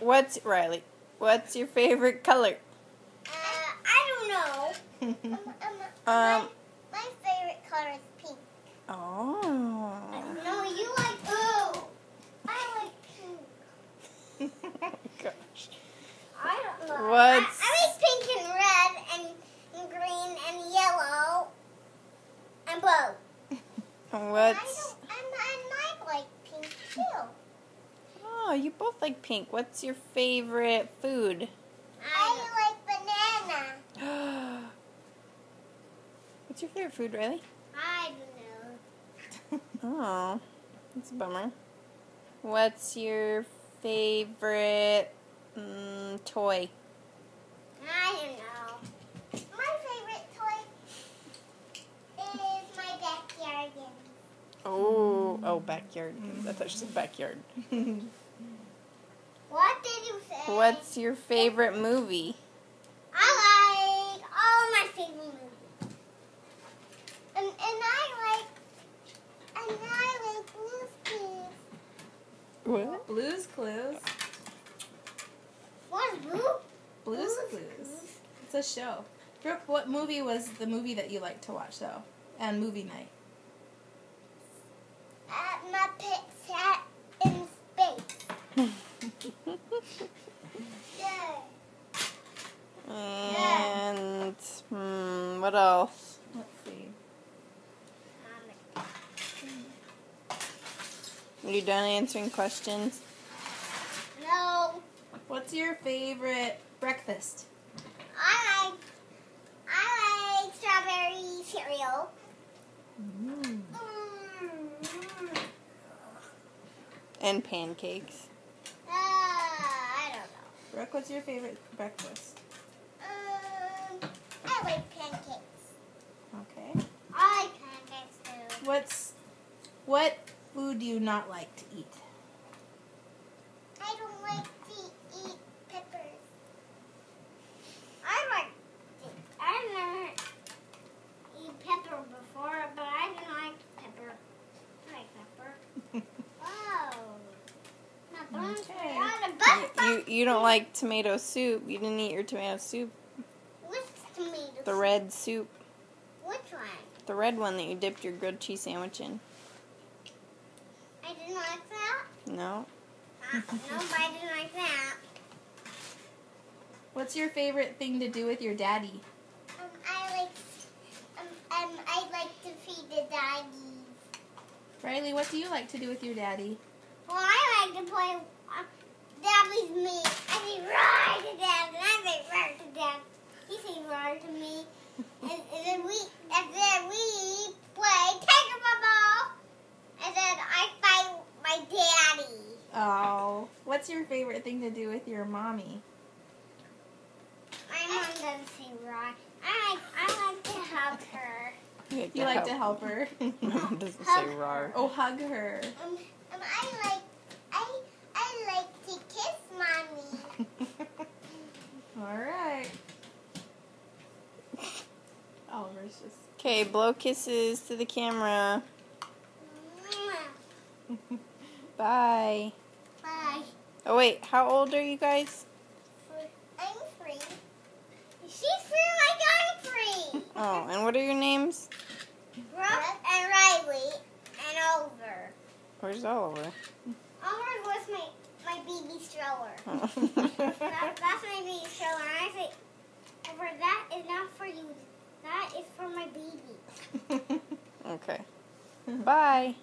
What's Riley? What's your favorite color? I don't know. My favorite color is pink. Oh. No, you like blue. I like pink. Gosh. I don't know. What's I like pink and red and green and yellow and blue. What's? I like pink too. Oh, you both like pink. What's your favorite food? I like banana. What's your favorite food, Riley? I don't know. Oh, that's a bummer. What's your favorite toy? I don't know. My favorite toy is my backyard game. Oh, backyard. I thought you said backyard. What did you say? What's your favorite movie? I like all my favorite movies. And I like Blue's Clues. What? Blue's Clues. What's Blue? Blue's Clues. It's a show. Brooke, what movie was the movie that you liked to watch, though? And movie night? Muppets Hat in Space. And what else? Let's see. Are you done answering questions? No. What's your favorite breakfast? I like strawberry cereal. And pancakes. I don't know. Brooke, what's your favorite breakfast? I like pancakes. Okay. I like pancakes too. What food do you not like to eat? I don't like to eat peppers. I've never eaten pepper before, but I didn't like pepper. I like pepper. Wow. Okay. You don't like tomato soup. You didn't eat your tomato soup. Which tomato? The red soup. Which one? The red one that you dipped your grilled cheese sandwich in. I didn't like that. No? No, but I didn't like that. What's your favorite thing to do with your daddy? I like to feed the doggies. Riley, what do you like to do with your daddy? Well, I like to play Daddy's me. I say roar to Dad, and I say roar to Dad. He says roar to me, and then we play take my ball, and then I fight my daddy. Oh, what's your favorite thing to do with your mommy? My mom doesn't say roar. I like to hug her. You like to help her? Mom doesn't Hug say rar. Oh, hug her. I like to kiss Mommy. All right. Oliver's just... Okay, blow kisses to the camera. Bye. Bye. Oh, wait. How old are you guys? I'm 3. She's 3 like I'm 3. Oh, and what are your names? Brooke and Riley and Oliver. Where's Oliver? Oliver was my baby stroller. Oh. That's my baby stroller. And I say, Oliver, that is not for you. That is for my baby. Okay. Bye.